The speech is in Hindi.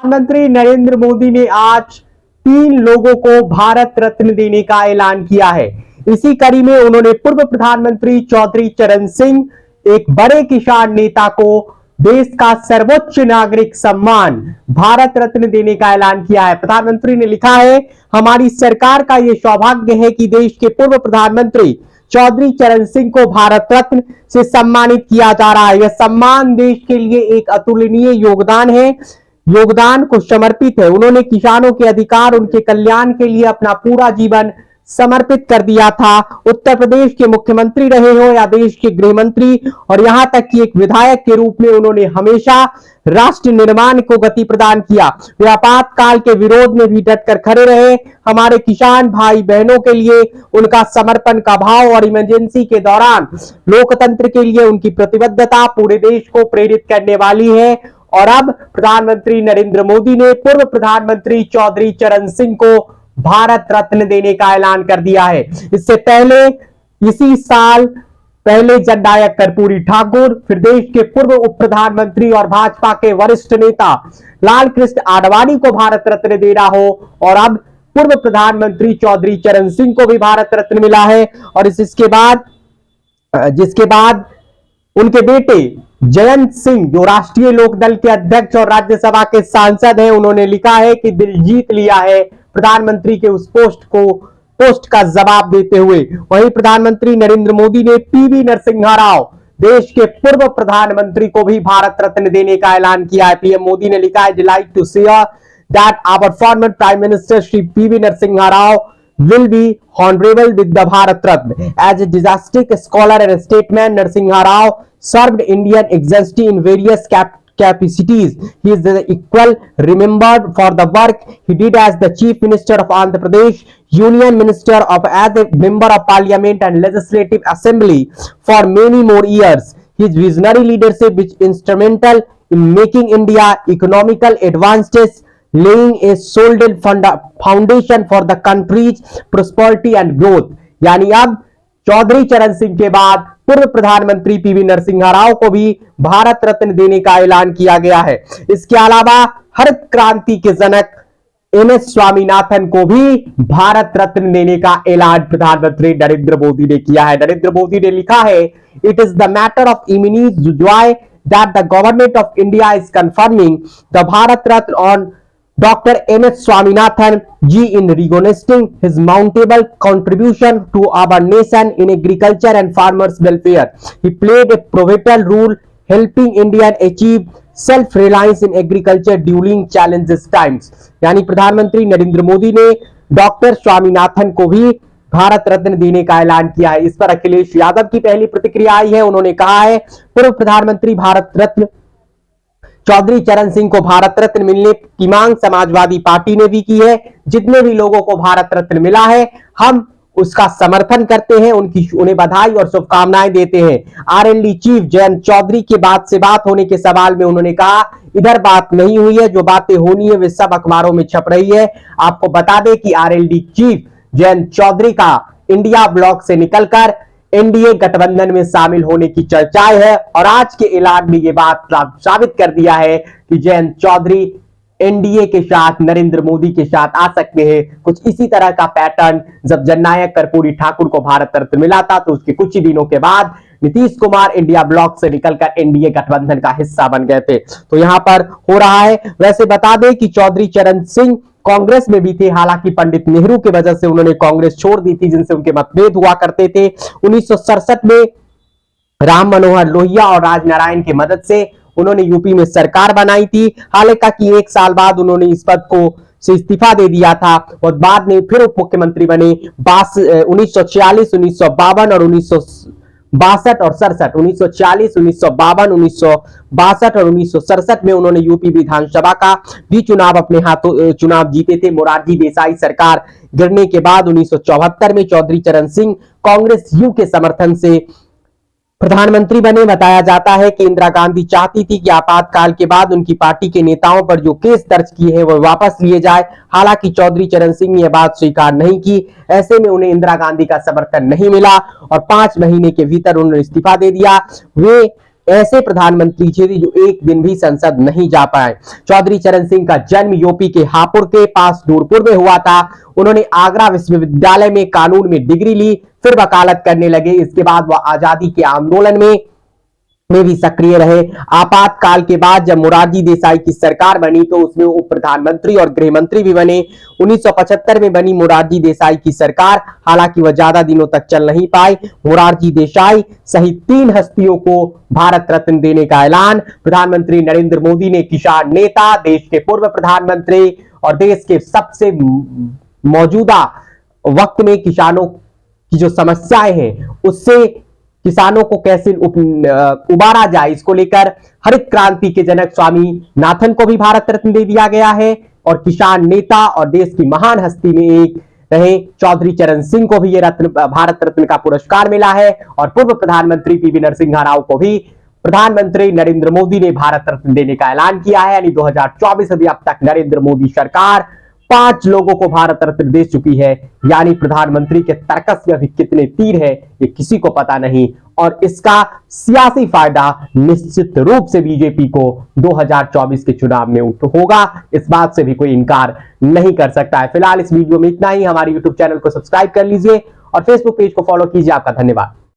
प्रधानमंत्री नरेंद्र मोदी ने आज 3 लोगों को भारत रत्न देने का ऐलान किया है। इसी कड़ी में उन्होंने पूर्व प्रधानमंत्री चौधरी चरण सिंह, एक बड़े किसान नेता को देश का सर्वोच्च नागरिक सम्मान भारत रत्न देने का ऐलान किया है। प्रधानमंत्री ने लिखा है, हमारी सरकार का यह सौभाग्य है कि देश के पूर्व प्रधानमंत्री चौधरी चरण सिंह को भारत रत्न से सम्मानित किया जा रहा है। यह सम्मान देश के लिए एक अतुलनीय योगदान को समर्पित है। उन्होंने किसानों के अधिकार, उनके कल्याण के लिए अपना पूरा जीवन समर्पित कर दिया था। उत्तर प्रदेश के मुख्यमंत्री रहे हो या देश के गृह मंत्री और यहां तक कि एक विधायक के रूप में उन्होंने हमेशा राष्ट्र निर्माण को गति प्रदान किया। वे आपातकाल के विरोध में भी डटकर खड़े रहे। हमारे किसान भाई बहनों के लिए उनका समर्पण का भाव और इमरजेंसी के दौरान लोकतंत्र के लिए उनकी प्रतिबद्धता पूरे देश को प्रेरित करने वाली है। और अब प्रधानमंत्री नरेंद्र मोदी ने पूर्व प्रधानमंत्री चौधरी चरण सिंह को भारत रत्न देने का ऐलान कर दिया है। इससे पहले इसी साल जननायक कर्पूरी ठाकुर, फिर देश के पूर्व उप प्रधानमंत्री और भाजपा के वरिष्ठ नेता लाल कृष्ण आडवाणी को भारत रत्न देना हो और अब पूर्व प्रधानमंत्री चौधरी चरण सिंह को भी भारत रत्न मिला है। और जिसके बाद उनके बेटे जयंत सिंह, जो राष्ट्रीय लोकदल के अध्यक्ष और राज्यसभा के सांसद हैं, उन्होंने लिखा है कि दिल जीत लिया है प्रधानमंत्री के उस पोस्ट का जवाब देते हुए। वहीं प्रधानमंत्री नरेंद्र मोदी ने पीवी नरसिम्हा राव, देश के पूर्व प्रधानमंत्री को भी भारत रत्न देने का ऐलान किया है। पीएम मोदी ने लिखा है, delight to share that our former prime minister Shri PV Narasimha Rao will be honorable with the Bharat Ratna. As a didactic scholar and statesman, Narasimha Rao served Indian excellency in various capacities. He is equal remembered for the work he did as the Chief Minister of Andhra Pradesh, Union Minister as a Member of Parliament and Legislative Assembly for many more years. His visionary leadership was instrumental in making India economical advances, laying a solid foundation for the country's prosperity and growth. यानी अब चौधरी चरण सिंह के बाद पूर्व प्रधानमंत्री पीवी नरसिम्हा राव को भी भारत रत्न देने का ऐलान किया गया है। इसके अलावा हरित क्रांति के जनक एमएस स्वामीनाथन को भी भारत रत्न देने का ऐलान प्रधानमंत्री नरेंद्र मोदी ने किया है। नरेंद्र मोदी ने लिखा है, it is the matter of eminent joy that the government of India is confirming the Bharat Ratna on Dr. M.S. Swaminathan ji in recognizing his mountable contribution to our nation in agriculture and farmers' welfare. He played a pivotal role helping India achieve self-reliance in agriculture during challenges times. यानी प्रधानमंत्री नरेंद्र मोदी ने डॉक्टर स्वामीनाथन को भी भारत रत्न देने का ऐलान किया है। इस पर अखिलेश यादव की पहली प्रतिक्रिया आई है। उन्होंने कहा है, पूर्व प्रधानमंत्री भारत रत्न चौधरी चरण सिंह को भारत रत्न मिलने की मांग समाजवादी पार्टी ने भी की है। जितने भी लोगों को भारत रत्न मिला है, हम उसका समर्थन करते हैं, उन्हें बधाई और शुभकामनाएं देते हैं। आरएलडी चीफ जयंत चौधरी के बात होने के सवाल में उन्होंने कहा, इधर बात नहीं हुई है, जो बातें होनी है वे सब अखबारों में छप रही है। आपको बता दें कि आरएलडी चीफ जयंत चौधरी का इंडिया ब्लॉक से निकलकर एनडीए गठबंधन में शामिल होने की चर्चाएं है और आज के ऐलान में यह बात साबित कर दिया है कि जयंत चौधरी एनडीए के साथ, नरेंद्र मोदी के साथ आ सकते हैं। कुछ इसी तरह का पैटर्न जब जननायक कर्पूरी ठाकुर को भारत रत्न मिला था, तो उसके कुछ ही दिनों के बाद नीतीश कुमार इंडिया ब्लॉक से निकलकर एनडीए गठबंधन का हिस्सा बन गए थे। तो यहां पर हो रहा है। वैसे बता दें कि चौधरी चरण सिंह कांग्रेस में भी थे, हालांकि पंडित नेहरू की वजह से उन्होंने कांग्रेस छोड़ दी थी, जिनसे उनके मतभेद हुआ करते थे। 1967 में राम मनोहर लोहिया और राजनारायण की मदद से उन्होंने यूपी में सरकार बनाई थी। हालांकि 1 साल बाद उन्होंने इस पद को से इस्तीफा दे दिया था और बाद में फिर उप मुख्यमंत्री बने। 1946, 1952 और 1962 और 67, 1940, 1952, 1962 और 1967 में उन्होंने यूपी विधानसभा का भी अपने हाथों चुनाव जीते थे। मोरारजी देसाई सरकार गिरने के बाद 1974 में चौधरी चरण सिंह कांग्रेस यू के समर्थन से प्रधानमंत्री बने। बताया जाता है कि इंदिरा गांधी चाहती थी कि आपातकाल के बाद उनकी पार्टी के नेताओं पर जो केस दर्ज किए हैं वो वापस लिए जाए। हालांकि चौधरी चरण सिंह ने यह बात स्वीकार नहीं की। ऐसे में उन्हें इंदिरा गांधी का समर्थन नहीं मिला और 5 महीने के भीतर उन्होंने इस्तीफा दे दिया। वे ऐसे प्रधानमंत्री थे जो एक दिन भी संसद नहीं जा पाए। चौधरी चरण सिंह का जन्म यूपी के हापुड़ के पास नूरपुर में हुआ था। उन्होंने आगरा विश्वविद्यालय में कानून में डिग्री ली, फिर वकालत करने लगे। इसके बाद वह आजादी के आंदोलन में भी सक्रिय रहे। आपातकाल के बाद जब मोरारजी देसाई की सरकार बनी तो उसमें उप प्रधानमंत्री और गृह मंत्री भी बने। 1975 में बनी मोरारजी देसाई की सरकार, हालांकि वह ज्यादा दिनों तक चल नहीं पाई। मोरारजी देसाई सहित 3 हस्तियों को भारत रत्न देने का ऐलान। प्रधानमंत्री नरेंद्र मोदी ने किसान नेता, देश के पूर्व प्रधानमंत्री और देश के सबसे मौजूदा वक्त में किसानों की जो समस्याएं हैं उससे किसानों को कैसे उबारा जाए, इसको लेकर हरित क्रांति के जनक स्वामी नाथन को भी भारत रत्न दे दिया गया है। और किसान नेता और देश की महान हस्ती में एक रहे चौधरी चरण सिंह को भी ये भारत रत्न का पुरस्कार मिला है। और पूर्व प्रधानमंत्री पीवी नरसिम्हा राव को भी प्रधानमंत्री नरेंद्र मोदी ने भारत रत्न देने का ऐलान किया है। यानी 2024 अभी अब तक नरेंद्र मोदी सरकार 5 लोगों को भारत रत्न दे चुकी है। यानी प्रधानमंत्री के तर्कस में अभी कितने तीर है ये किसी को पता नहीं। और इसका सियासी फायदा निश्चित रूप से बीजेपी को 2024 के चुनाव में होगा, इस बात से भी कोई इनकार नहीं कर सकता है। फिलहाल इस वीडियो में इतना ही। हमारे यूट्यूब चैनल को सब्सक्राइब कर लीजिए और फेसबुक पेज को फॉलो कीजिए। आपका धन्यवाद।